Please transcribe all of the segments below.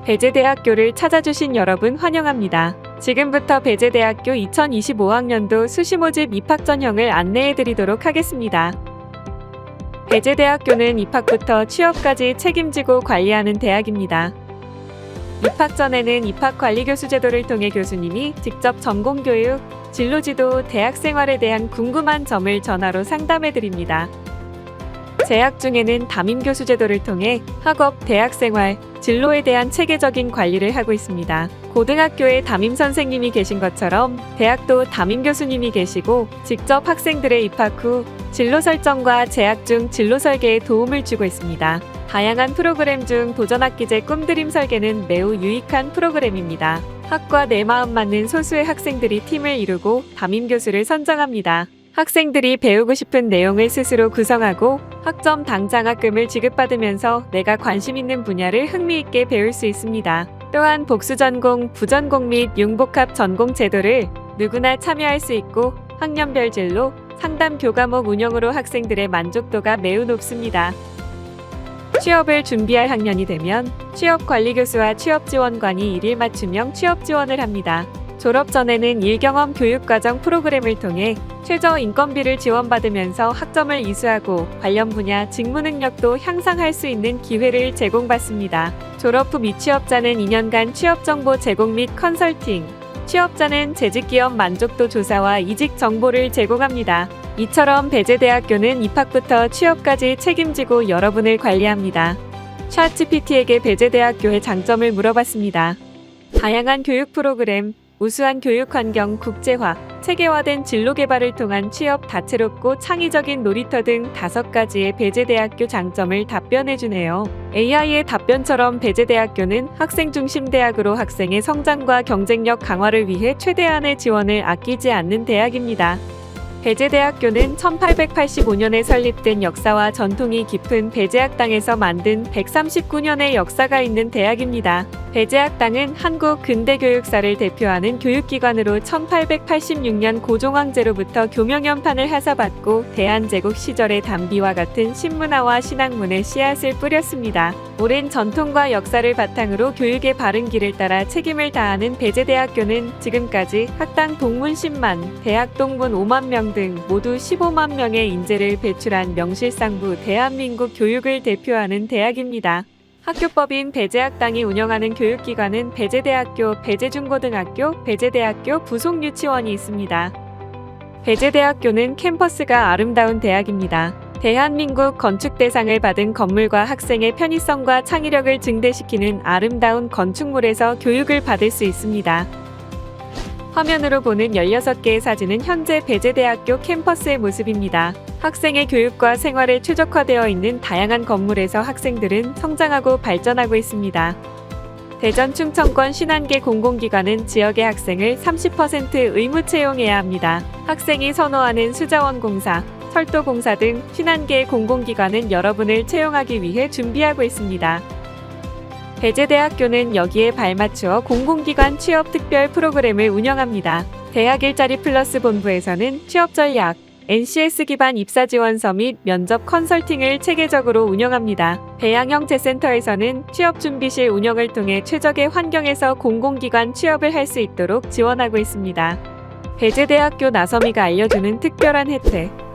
배재대학교를 찾아주신 여러분 환영합니다. 지금부터 배재대학교 2025학년도 수시모집 입학 전형을 안내해드리도록 하겠습니다. 배재대학교는 입학부터 취업까지 책임지고 관리하는 대학입니다. 입학 전에는 입학관리교수 제도를 통해 교수님이 직접 전공교육, 진로지도, 대학생활에 대한 궁금한 점을 전화로 상담해드립니다. 재학 중에는 담임교수 제도를 통해 학업, 대학생활, 진로에 대한 체계적인 관리를 하고 있습니다. 고등학교에 담임 선생님이 계신 것처럼 대학도 담임 교수님이 계시고 직접 학생들의 입학 후 진로 설정과 재학 중 진로 설계에 도움을 주고 있습니다. 다양한 프로그램 중 도전학기제 꿈드림 설계는 매우 유익한 프로그램입니다. 학과 내 마음 맞는 소수의 학생들이 팀을 이루고 담임 교수를 선정합니다. 학생들이 배우고 싶은 내용을 스스로 구성하고 학점당 장학금을 지급받으면서 내가 관심 있는 분야를 흥미있게 배울 수 있습니다. 또한 복수전공, 부전공 및 융복합 전공 제도를 누구나 참여할 수 있고 학년별 진로, 상담 교과목 운영으로 학생들의 만족도가 매우 높습니다. 취업을 준비할 학년이 되면 취업관리교수와 취업지원관이 일일 맞춤형 취업지원을 합니다. 졸업 전에는 일경험 교육과정 프로그램을 통해 최저 인건비를 지원받으면서 학점을 이수하고 관련 분야 직무 능력도 향상할 수 있는 기회를 제공받습니다. 졸업 후 미취업자는 2년간 취업정보 제공 및 컨설팅, 취업자는 재직기업 만족도 조사와 이직 정보를 제공합니다. 이처럼 배재대학교는 입학부터 취업까지 책임지고 여러분을 관리합니다. 챗GPT에게 배재대학교의 장점을 물어봤습니다. 다양한 교육 프로그램, 우수한 교육 환경, 국제화, 체계화된 진로 개발을 통한 취업, 다채롭고 창의적인 놀이터 등 5가지의 배재대학교 장점을 답변해주네요. AI의 답변처럼 배재대학교는 학생 중심 대학으로 학생의 성장과 경쟁력 강화를 위해 최대한의 지원을 아끼지 않는 대학입니다. 배재대학교는 1885년에 설립된 역사와 전통이 깊은 배재학당에서 만든 139년의 역사가 있는 대학입니다. 배재학당은 한국 근대교육사를 대표하는 교육기관으로 1886년 고종황제로부터 교명연판을 하사받고 대한제국 시절의 담비와 같은 신문화와 신학문의 씨앗을 뿌렸습니다. 오랜 전통과 역사를 바탕으로 교육의 바른 길을 따라 책임을 다하는 배재대학교는 지금까지 학당 동문 10만, 대학 동문 5만 명 등 모두 15만 명의 인재를 배출한 명실상부 대한민국 교육을 대표하는 대학입니다. 학교법인 배재학당이 운영하는 교육기관은 배재대학교, 배재중고등학교, 배재대학교 부속유치원이 있습니다. 배재대학교는 캠퍼스가 아름다운 대학입니다. 대한민국 건축대상을 받은 건물과 학생의 편의성과 창의력을 증대시키는 아름다운 건축물에서 교육을 받을 수 있습니다. 화면으로 보는 16개의 사진은 현재 배재대학교 캠퍼스의 모습입니다. 학생의 교육과 생활에 최적화되어 있는 다양한 건물에서 학생들은 성장하고 발전하고 있습니다. 대전 충청권 신안계 공공기관은 지역의 학생을 30% 의무 채용해야 합니다. 학생이 선호하는 수자원공사, 철도공사 등 신안계 공공기관은 여러분을 채용하기 위해 준비하고 있습니다. 배재대학교는 여기에 발맞추어 공공기관 취업 특별 프로그램을 운영합니다. 대학 일자리 플러스 본부에서는 취업 전략, NCS 기반 입사 지원서 및 면접 컨설팅을 체계적으로 운영합니다. 배양형재센터에서는 취업 준비실 운영을 통해 최적의 환경에서 공공기관 취업을 할 수 있도록 지원하고 있습니다. 배재대학교 나섬이가 알려주는 특별한 혜택.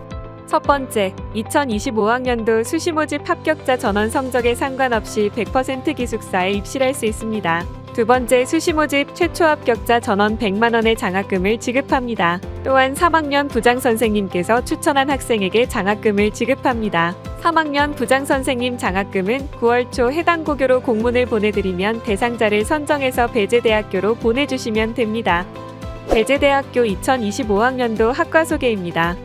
첫 번째, 2025학년도 수시모집 합격자 전원 성적에 상관없이 100% 기숙사에 입실할 수 있습니다. 두 번째, 수시모집 최초 합격자 전원 100만원의 장학금을 지급합니다. 또한 3학년 부장선생님께서 추천한 학생에게 장학금을 지급합니다. 3학년 부장선생님 장학금은 9월 초 해당 고교로 공문을 보내드리면 대상자를 선정해서 배재대학교로 보내주시면 됩니다. 배재대학교 2025학년도 학과 소개입니다.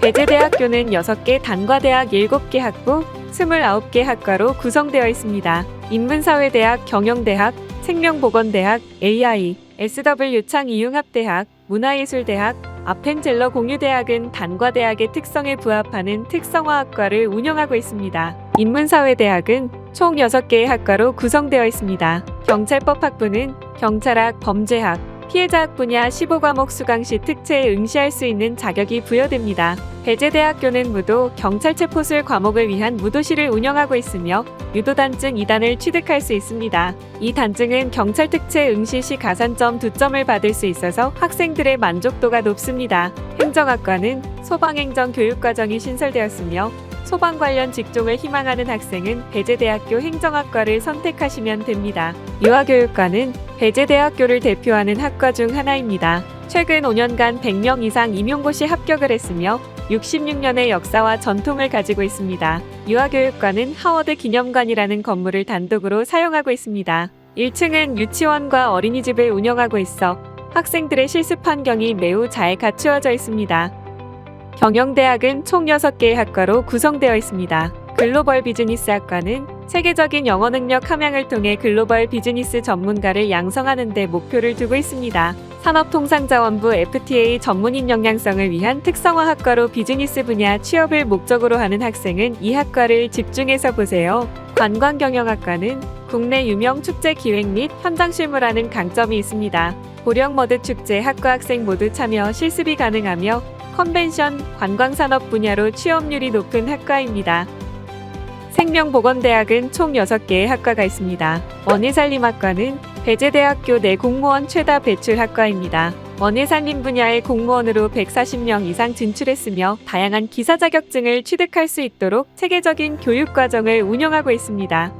배재대학교는 6개 단과대학 7개 학부, 29개 학과로 구성되어 있습니다. 인문사회대학, 경영대학, 생명보건대학, AI, SW 창이융합대학, 문화예술대학, 아펜젤러 공유대학은 단과대학의 특성에 부합하는 특성화학과를 운영하고 있습니다. 인문사회대학은 총 6개의 학과로 구성되어 있습니다. 경찰법학부는 경찰학, 범죄학, 피해자학 분야 15과목 수강 시 특채에 응시할 수 있는 자격이 부여됩니다. 배재대학교는 무도, 경찰체포술 과목을 위한 무도실을 운영하고 있으며 유도단증 2단을 취득할 수 있습니다. 이 단증은 경찰 특채 응시 시 가산점 2점을 받을 수 있어서 학생들의 만족도가 높습니다. 행정학과는 소방행정교육과정이 신설되었으며 소방 관련 직종을 희망하는 학생은 배재대학교 행정학과를 선택하시면 됩니다. 유아교육과는 배재대학교를 대표하는 학과 중 하나입니다. 최근 5년간 100명 이상 임용고시 합격을 했으며 66년의 역사와 전통을 가지고 있습니다. 유아교육과는 하워드 기념관이라는 건물을 단독으로 사용하고 있습니다. 1층은 유치원과 어린이집을 운영하고 있어 학생들의 실습 환경이 매우 잘 갖추어져 있습니다. 경영대학은 총 6개의 학과로 구성되어 있습니다. 글로벌 비즈니스 학과는 세계적인 영어 능력 함양을 통해 글로벌 비즈니스 전문가를 양성하는 데 목표를 두고 있습니다. 산업통상자원부 FTA 전문인 역량성을 위한 특성화 학과로 비즈니스 분야 취업을 목적으로 하는 학생은 이 학과를 집중해서 보세요. 관광경영학과는 국내 유명 축제 기획 및 현장 실무라는 강점이 있습니다. 고령머드 축제 학과 학생 모두 참여 실습이 가능하며 컨벤션, 관광산업 분야로 취업률이 높은 학과입니다. 생명보건대학은 총 6개의 학과가 있습니다. 원예살림학과는 배재대학교 내 공무원 최다 배출 학과입니다. 원예살림 분야의 공무원으로 140명 이상 진출했으며 다양한 기사 자격증을 취득할 수 있도록 체계적인 교육과정을 운영하고 있습니다.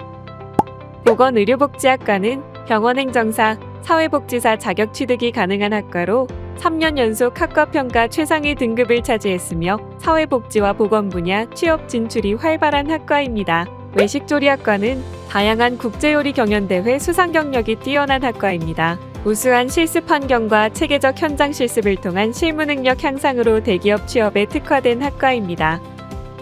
보건의료복지학과는 병원행정사, 사회복지사 자격 취득이 가능한 학과로 3년 연속 학과평가 최상위 등급을 차지했으며 사회복지와 보건 분야 취업 진출이 활발한 학과입니다. 외식조리학과는 다양한 국제요리 경연대회 수상 경력이 뛰어난 학과입니다. 우수한 실습 환경과 체계적 현장 실습을 통한 실무 능력 향상으로 대기업 취업에 특화된 학과입니다.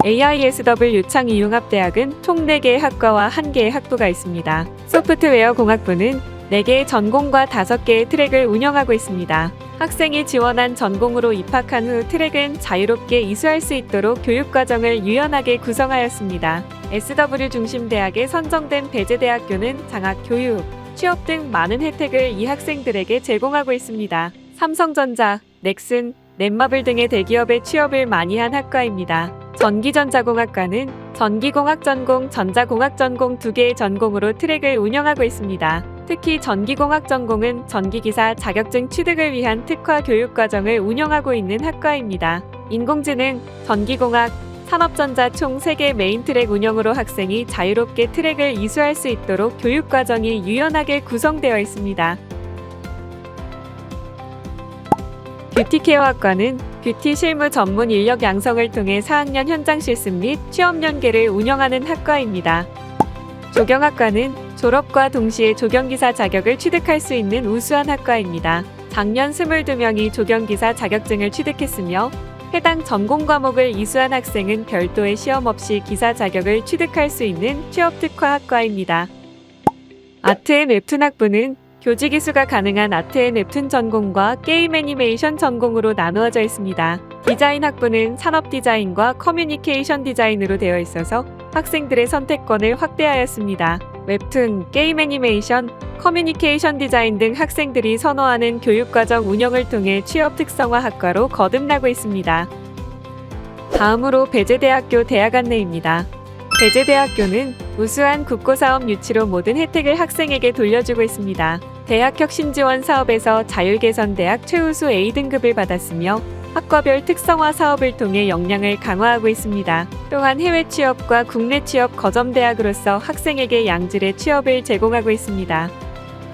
AISW 창의융합대학은 총 4개의 학과와 1개의 학부가 있습니다. 소프트웨어 공학부는 4개의 전공과 5개의 트랙을 운영하고 있습니다. 학생이 지원한 전공으로 입학한 후 트랙은 자유롭게 이수할 수 있도록 교육과정을 유연하게 구성하였습니다. SW 중심대학에 선정된 배재대학교는 장학, 교육, 취업 등 많은 혜택을 이 학생들에게 제공하고 있습니다. 삼성전자, 넥슨, 넷마블 등의 대기업에 취업을 많이 한 학과입니다. 전기전자공학과는 전기공학 전공, 전자공학 전공 2개의 전공으로 트랙을 운영하고 있습니다. 특히 전기공학 전공은 전기기사 자격증 취득을 위한 특화 교육과정을 운영하고 있는 학과입니다. 인공지능, 전기공학, 산업전자 총 3개 메인 트랙 운영으로 학생이 자유롭게 트랙을 이수할 수 있도록 교육과정이 유연하게 구성되어 있습니다. 뷰티케어학과는 뷰티 실무 전문 인력 양성을 통해 4학년 현장 실습 및 취업 연계를 운영하는 학과입니다. 조경학과는 졸업과 동시에 조경기사 자격을 취득할 수 있는 우수한 학과입니다. 작년 22명이 조경기사 자격증을 취득했으며 해당 전공 과목을 이수한 학생은 별도의 시험 없이 기사 자격을 취득할 수 있는 취업 특화 학과입니다. 아트앤웹툰 학부는 교직 이수가 가능한 아트앤웹툰 전공과 게임 애니메이션 전공으로 나누어져 있습니다. 디자인 학부는 산업 디자인과 커뮤니케이션 디자인으로 되어 있어서 학생들의 선택권을 확대하였습니다. 웹툰, 게임 애니메이션, 커뮤니케이션 디자인 등 학생들이 선호하는 교육과정 운영을 통해 취업 특성화 학과로 거듭나고 있습니다. 다음으로 배재대학교 대학 안내입니다. 배재대학교는 우수한 국고사업 유치로 모든 혜택을 학생에게 돌려주고 있습니다. 대학혁신지원 사업에서 자율개선대학 최우수 A등급을 받았으며 학과별 특성화 사업을 통해 역량을 강화하고 있습니다. 또한 해외 취업과 국내 취업 거점대학으로서 학생에게 양질의 취업을 제공하고 있습니다.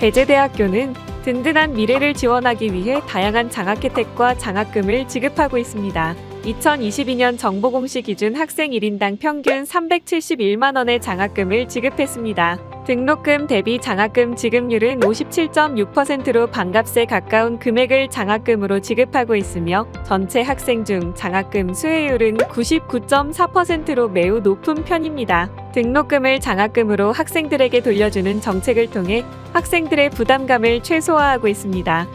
배재대학교는 든든한 미래를 지원하기 위해 다양한 장학 혜택과 장학금을 지급하고 있습니다. 2022년 정보공시 기준 학생 1인당 평균 371만 원의 장학금을 지급했습니다. 등록금 대비 장학금 지급률은 57.6%로 반값에 가까운 금액을 장학금으로 지급하고 있으며 전체 학생 중 장학금 수혜율은 99.4%로 매우 높은 편입니다. 등록금을 장학금으로 학생들에게 돌려주는 정책을 통해 학생들의 부담감을 최소화하고 있습니다.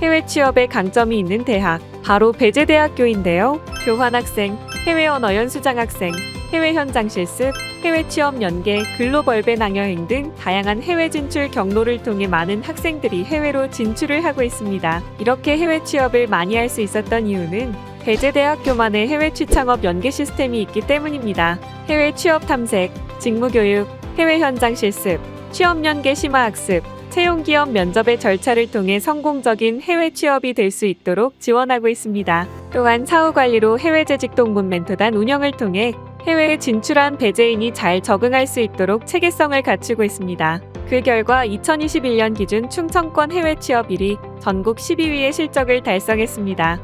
해외 취업에 강점이 있는 대학, 바로 배재대학교인데요. 교환학생, 해외 언어 연수장 학생, 해외 현장 실습, 해외 취업 연계, 글로벌 배낭여행 등 다양한 해외 진출 경로를 통해 많은 학생들이 해외로 진출을 하고 있습니다. 이렇게 해외 취업을 많이 할 수 있었던 이유는 배재대학교만의 해외 취창업 연계 시스템이 있기 때문입니다. 해외 취업 탐색, 직무교육, 해외 현장 실습, 취업 연계 심화학습, 채용 기업 면접의 절차를 통해 성공적인 해외 취업이 될 수 있도록 지원하고 있습니다. 또한 사후 관리로 해외 재직 동문 멘토단 운영을 통해 해외에 진출한 배재인이 잘 적응할 수 있도록 체계성을 갖추고 있습니다. 그 결과 2021년 기준 충청권 해외 취업 1위, 전국 12위의 실적을 달성했습니다.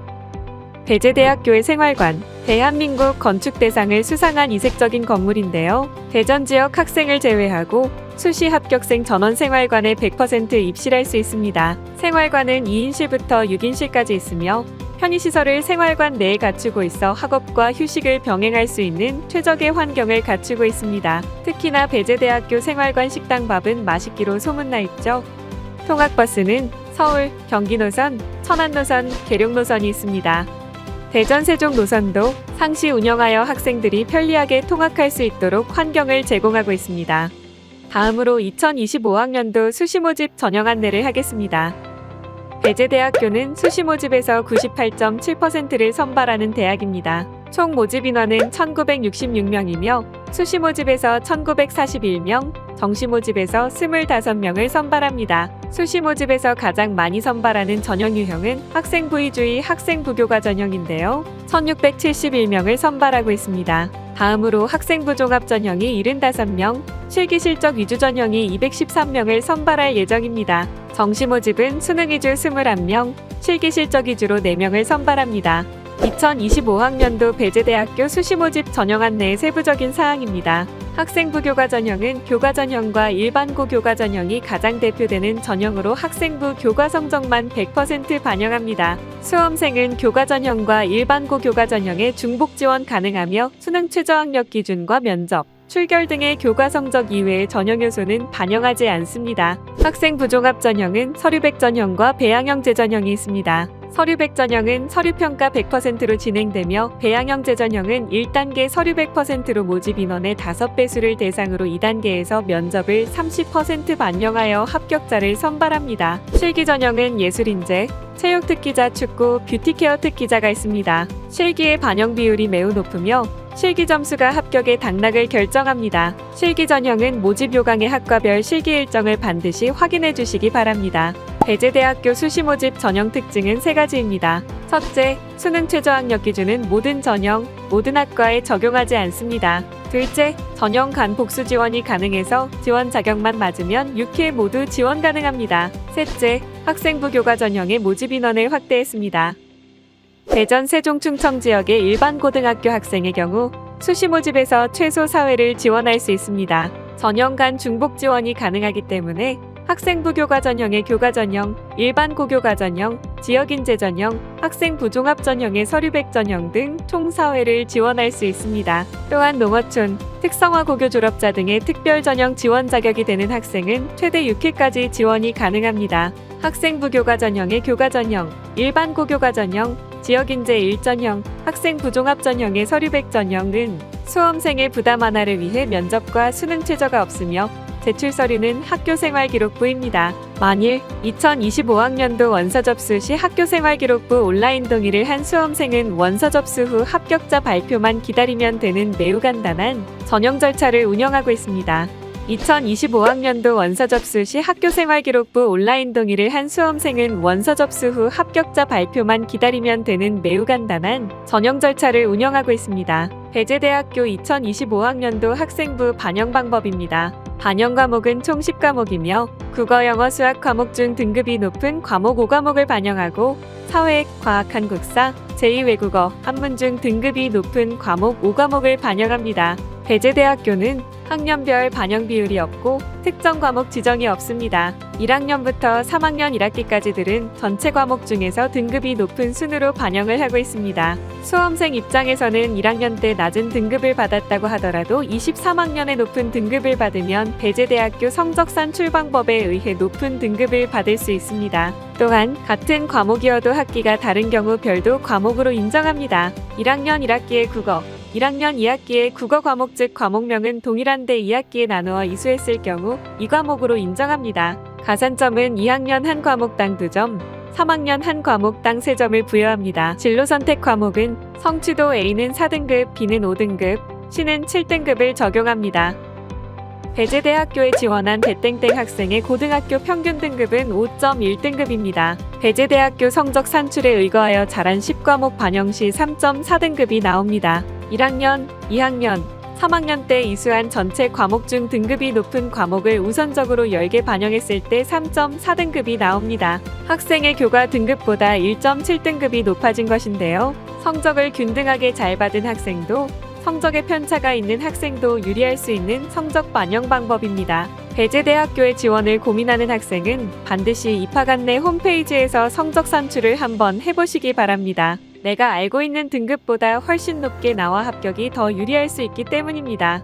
배재대학교의 생활관, 대한민국 건축대상을 수상한 이색적인 건물인데요. 대전 지역 학생을 제외하고 수시 합격생 전원 생활관에 100% 입실할 수 있습니다. 생활관은 2인실부터 6인실까지 있으며 편의시설을 생활관 내에 갖추고 있어 학업과 휴식을 병행할 수 있는 최적의 환경을 갖추고 있습니다. 특히나 배재대학교 생활관 식당밥은 맛있기로 소문나 있죠. 통학버스는 서울, 경기 노선, 천안 노선, 계룡 노선이 있습니다. 대전 세종 노선도 상시 운영하여 학생들이 편리하게 통학할 수 있도록 환경을 제공하고 있습니다. 다음으로 2025학년도 수시 모집 전형 안내를 하겠습니다. 배재대학교는 수시 모집에서 98.7%를 선발하는 대학입니다. 총 모집 인원은 1966명이며 수시 모집에서 1941명, 정시 모집에서 25명을 선발합니다. 수시 모집에서 가장 많이 선발하는 전형 유형은 학생부의주의 학생부교과 전형인데요. 1671명을 선발하고 있습니다. 다음으로 학생부 종합 전형이 75명, 실기 실적 위주 전형이 213명을 선발할 예정입니다. 정시 모집은 수능 위주 21명, 실기 실적 위주로 4명을 선발합니다. 2025학년도 배재대학교 수시 모집 전형 안내의 세부적인 사항입니다. 학생부 교과 전형은 교과 전형과 일반고 교과 전형이 가장 대표되는 전형으로 학생부 교과 성적만 100% 반영합니다. 수험생은 교과 전형과 일반고 교과 전형에 중복 지원 가능하며 수능 최저학력 기준과 면접, 출결 등의 교과 성적 이외의 전형 요소는 반영하지 않습니다. 학생부 종합 전형은 서류백 전형과 배양형 재전형이 있습니다. 서류백 전형은 서류평가 100%로 진행되며 배양형 재전형은 1단계 서류 100%로 모집 인원의 5배수를 대상으로 2단계에서 면접을 30% 반영하여 합격자를 선발합니다. 실기 전형은 예술인재, 체육 특기자, 축구, 뷰티케어 특기자가 있습니다. 실기의 반영 비율이 매우 높으며 실기 점수가 합격의 당락을 결정합니다. 실기 전형은 모집 요강의 학과별 실기 일정을 반드시 확인해 주시기 바랍니다. 배재대학교 수시 모집 전형 특징은 3가지입니다. 첫째, 수능 최저학력 기준은 모든 전형, 모든 학과에 적용하지 않습니다. 둘째, 전형 간 복수 지원이 가능해서 지원 자격만 맞으면 6회 모두 지원 가능합니다. 셋째, 학생부 교과 전형의 모집 인원을 확대했습니다. 대전 세종 충청 지역의 일반 고등학교 학생의 경우 수시 모집에서 최소 4회를 지원할 수 있습니다. 전형 간 중복 지원이 가능하기 때문에 학생부 교과 전형의 교과 전형, 일반 고교과 전형, 지역인재 전형, 학생부 종합 전형의 서류백 전형 등 총 4회를 지원할 수 있습니다. 또한 농어촌, 특성화 고교 졸업자 등의 특별 전형 지원 자격이 되는 학생은 최대 6회까지 지원이 가능합니다. 학생부 교과 전형의 교과 전형, 일반 고교과 전형, 지역인재 1전형, 학생부 종합 전형의 서류백 전형은 수험생의 부담 완화를 위해 면접과 수능 최저가 없으며 제출 서류는 학교생활기록부입니다. 만일 2025학년도 원서 접수 시 학교생활기록부 온라인 동의를 한 수험생은 원서 접수 후 합격자 발표만 기다리면 되는 매우 간단한 전형 절차를 운영하고 있습니다. 2025학년도 원서 접수 시 학교생활기록부 온라인 동의를 한 수험생은 원서 접수 후 합격자 발표만 기다리면 되는 매우 간단한 전형 절차를 운영하고 있습니다. 배재대학교 2025학년도 학생부 반영 방법입니다. 반영 과목은 총 10과목이며 국어, 영어, 수학 과목 중 등급이 높은 과목 5과목을 반영하고 사회, 과학, 한국사, 제2외국어, 한문 중 등급이 높은 과목 5과목을 반영합니다. 배재대학교는 학년별 반영 비율이 없고 특정 과목 지정이 없습니다. 1학년부터 3학년 1학기까지들은 전체 과목 중에서 등급이 높은 순으로 반영을 하고 있습니다. 수험생 입장에서는 1학년 때 낮은 등급을 받았다고 하더라도 23학년에 높은 등급을 받으면 배재대학교 성적산 출방법에 의해 높은 등급을 받을 수 있습니다. 또한 같은 과목이어도 학기가 다른 경우 별도 과목으로 인정합니다. 1학년 1학기의 국어, 1학년 2학기의 국어 과목 즉 과목명은 동일한데 2학기에 나누어 이수했을 경우 이 과목으로 인정합니다. 가산점은 2학년 한 과목당 2점, 3학년 한 과목당 3점을 부여합니다. 진로 선택 과목은 성취도 A는 4등급, B는 5등급, C는 7등급을 적용합니다. 배제대학교에 지원한 배땡땡 학생의 고등학교 평균 등급은 5.1등급입니다. 배제대학교 성적 산출에 의거하여 잘한 10과목 반영 시 3.4등급이 나옵니다. 1학년, 2학년, 3학년 때 이수한 전체 과목 중 등급이 높은 과목을 우선적으로 10개 반영했을 때 3.4등급이 나옵니다. 학생의 교과 등급보다 1.7등급이 높아진 것인데요. 성적을 균등하게 잘 받은 학생도 성적에 편차가 있는 학생도 유리할 수 있는 성적 반영 방법입니다. 배제대학교에 지원을 고민하는 학생은 반드시 입학 안내 홈페이지에서 성적 산출을 한번 해보시기 바랍니다. 내가 알고 있는 등급보다 훨씬 높게 나와 합격이 더 유리할 수 있기 때문입니다.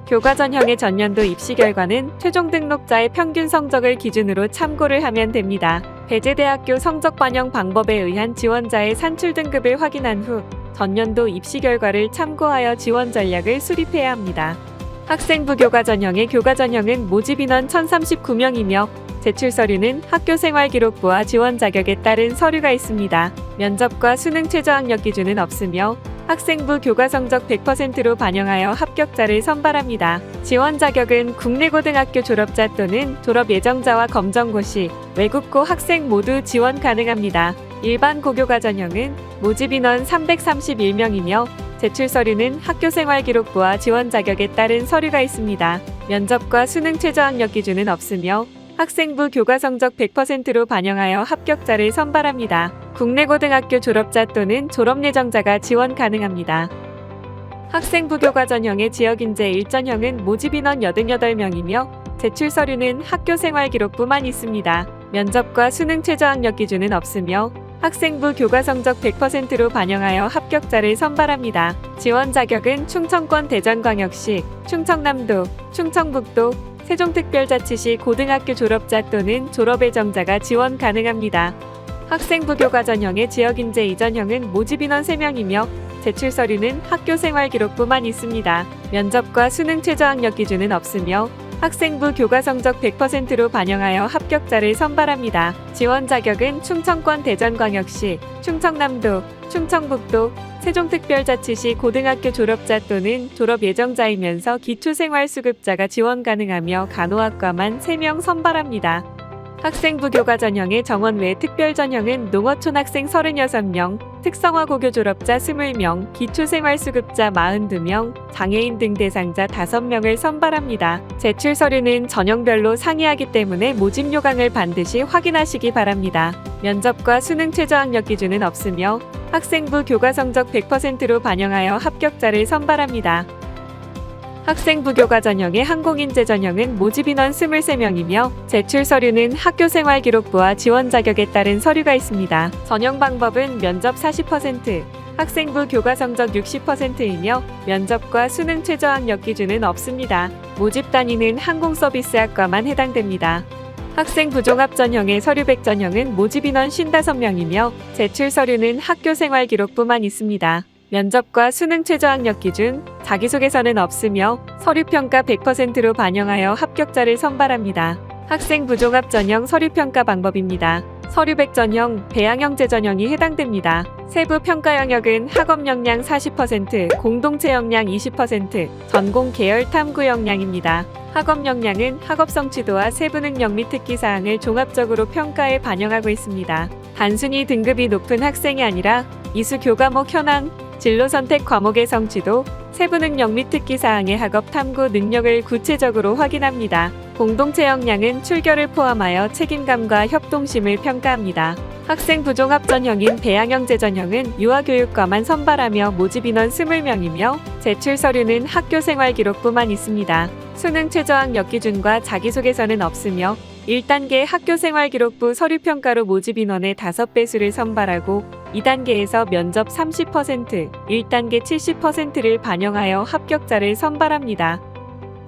교과 전형의 전년도 입시 결과는 최종 등록자의 평균 성적을 기준으로 참고를 하면 됩니다. 배제대학교 성적 반영 방법에 의한 지원자의 산출 등급을 확인한 후 전년도 입시 결과를 참고하여 지원 전략을 수립해야 합니다. 학생부 교과 전형의 교과 전형은 모집 인원 1039명이며 제출 서류는 학교생활기록부와 지원 자격에 따른 서류가 있습니다. 면접과 수능 최저학력 기준은 없으며 학생부 교과 성적 100%로 반영하여 합격자를 선발합니다. 지원 자격은 국내고등학교 졸업자 또는 졸업 예정자와 검정고시, 외국고 학생 모두 지원 가능합니다. 일반 고교과 전형은 모집 인원 331명이며 제출 서류는 학교생활기록부와 지원 자격에 따른 서류가 있습니다. 면접과 수능 최저학력 기준은 없으며 학생부 교과 성적 100%로 반영하여 합격자를 선발합니다. 국내고등학교 졸업자 또는 졸업 예정자가 지원 가능합니다. 학생부 교과 전형의 지역인재 1전형은 모집 인원 88명이며 제출 서류는 학교생활기록부만 있습니다. 면접과 수능 최저학력 기준은 없으며 학생부 교과 성적 100%로 반영하여 합격자를 선발합니다. 지원 자격은 충청권 대전광역시, 충청남도, 충청북도, 세종특별자치시 고등학교 졸업자 또는 졸업 예정자가 지원 가능합니다. 학생부 교과 전형의 지역인재 2전형은 모집 인원 3명이며 제출 서류는 학교생활기록부만 있습니다. 면접과 수능 최저학력 기준은 없으며 학생부 교과 성적 100%로 반영하여 합격자를 선발합니다. 지원 자격은 충청권 대전광역시, 충청남도, 충청북도, 세종특별자치시 고등학교 졸업자 또는 졸업 예정자이면서 기초생활수급자가 지원 가능하며 간호학과만 3명 선발합니다. 학생부 교과 전형의 정원 외 특별 전형은 농어촌 학생 36명, 특성화 고교 졸업자 20명, 기초생활수급자 42명, 장애인 등 대상자 5명을 선발합니다. 제출 서류는 전형별로 상이하기 때문에 모집 요강을 반드시 확인하시기 바랍니다. 면접과 수능 최저학력 기준은 없으며 학생부 교과 성적 100%로 반영하여 합격자를 선발합니다. 학생부 교과 전형의 항공인재 전형은 모집 인원 23명이며 제출 서류는 학교생활기록부와 지원 자격에 따른 서류가 있습니다. 전형 방법은 면접 40%, 학생부 교과 성적 60%이며 면접과 수능 최저학력 기준은 없습니다. 모집 단위는 항공서비스학과만 해당됩니다. 학생부 종합 전형의 서류백 전형은 모집 인원 55명이며 제출 서류는 학교생활기록부만 있습니다. 면접과 수능 최저학력 기준, 자기소개서는 없으며 서류평가 100%로 반영하여 합격자를 선발합니다. 학생부 종합 전형 서류평가 방법입니다. 서류백 전형, 배양형제 전형이 해당됩니다. 세부 평가 영역은 학업 역량 40%, 공동체 역량 20%, 전공 계열 탐구 역량입니다. 학업 역량은 학업 성취도와 세부 능력 및 특기 사항을 종합적으로 평가에 반영하고 있습니다. 단순히 등급이 높은 학생이 아니라 이수 교과목 현황, 진로 선택 과목의 성취도, 세부 능력 및 특기 사항의 학업 탐구 능력을 구체적으로 확인합니다. 공동체 역량은 출결을 포함하여 책임감과 협동심을 평가합니다. 학생부 종합 전형인 배양형제 전형은 유아교육과만 선발하며 모집 인원 20명이며 제출 서류는 학교생활기록부만 있습니다. 수능 최저학력 기준과 자기소개서는 없으며 1단계 학교생활기록부 서류평가로 모집 인원의 5배수를 선발하고 2단계에서 면접 30%, 1단계 70%를 반영하여 합격자를 선발합니다.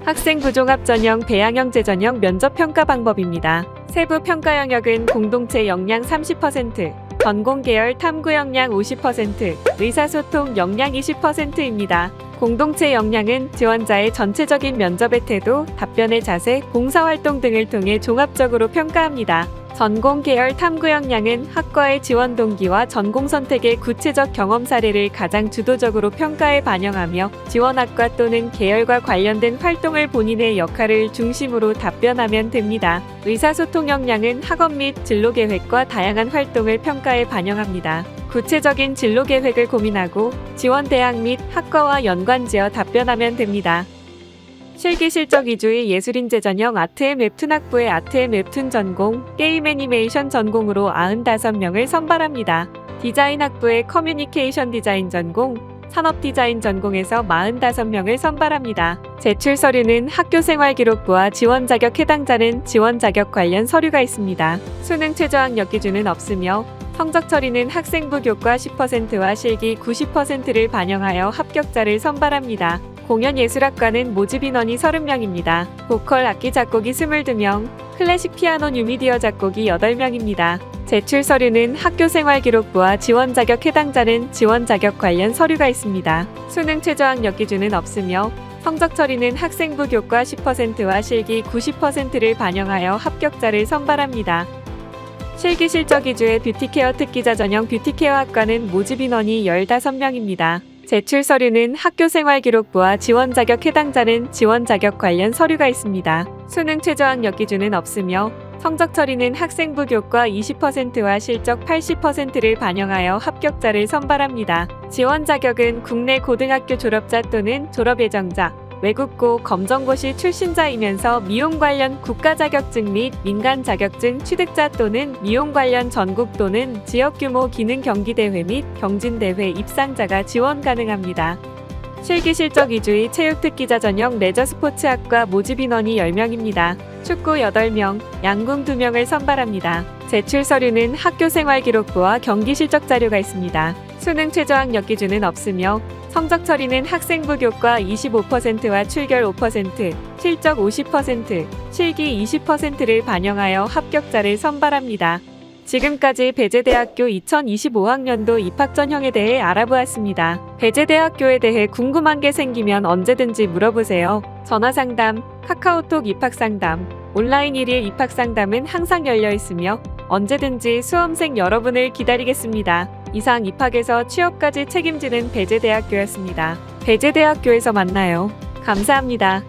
학생부 종합 전형 배양형제 전형 면접 평가 방법입니다. 세부 평가 영역은 공동체 역량 30%, 전공계열 탐구 역량 50%, 의사소통 역량 20%입니다. 공동체 역량은 지원자의 전체적인 면접의 태도, 답변의 자세, 봉사활동 등을 통해 종합적으로 평가합니다. 전공 계열 탐구 역량은 학과의 지원 동기와 전공 선택의 구체적 경험 사례를 가장 주도적으로 평가에 반영하며 지원학과 또는 계열과 관련된 활동을 본인의 역할을 중심으로 답변하면 됩니다. 의사소통 역량은 학업 및 진로 계획과 다양한 활동을 평가에 반영합니다. 구체적인 진로 계획을 고민하고 지원 대학 및 학과와 연관지어 답변하면 됩니다. 실기 실적 위주의 예술인재 전형 아트앤 웹툰 학부의 아트앤 웹툰 전공, 게임 애니메이션 전공으로 95명을 선발합니다. 디자인 학부의 커뮤니케이션 디자인 전공, 산업 디자인 전공에서 45명을 선발합니다. 제출 서류는 학교생활기록부와 지원 자격 해당자는 지원 자격 관련 서류가 있습니다. 수능 최저 학력 기준은 없으며 성적 처리는 학생부 교과 10%와 실기 90%를 반영하여 합격자를 선발합니다. 공연예술학과는 모집 인원이 30명입니다. 보컬 악기 작곡이 22명, 클래식 피아노 뉴미디어 작곡이 8명입니다. 제출 서류는 학교생활기록부와 지원 자격 해당자는 지원 자격 관련 서류가 있습니다. 수능 최저 학력 기준은 없으며 성적 처리는 학생부 교과 10%와 실기 90%를 반영하여 합격자를 선발합니다. 실기 실적 위주의 뷰티케어 특기자 전형 뷰티케어 학과는 모집 인원이 15명입니다. 제출 서류는 학교생활기록부와 지원 자격 해당자는 지원 자격 관련 서류가 있습니다. 수능 최저 학력 기준은 없으며 성적 처리는 학생부 교과 20%와 실적 80%를 반영하여 합격자를 선발합니다. 지원 자격은 국내 고등학교 졸업자 또는 졸업 예정자, 외국고 검정고시 출신자이면서 미용 관련 국가 자격증 및 민간 자격증 취득자 또는 미용 관련 전국 또는 지역 규모 기능 경기대회 및 경진대회 입상자가 지원 가능합니다. 실기 실적 위주의 체육특기자 전형 레저스포츠학과 모집 인원이 10명입니다. 축구 8명, 양궁 2명을 선발합니다. 제출 서류는 학교생활기록부와 경기 실적 자료가 있습니다. 수능 최저 학력 기준은 없으며 성적 처리는 학생부 교과 25%와 출결 5%, 실적 50%, 실기 20%를 반영하여 합격자를 선발합니다. 지금까지 배재대학교 2025학년도 입학 전형에 대해 알아보았습니다. 배재대학교에 대해 궁금한 게 생기면 언제든지 물어보세요. 전화상담, 카카오톡 입학상담, 온라인 1일 입학상담은 항상 열려 있으며 언제든지 수험생 여러분을 기다리겠습니다. 이상 입학에서 취업까지 책임지는 배재대학교였습니다. 배재대학교에서 만나요. 감사합니다.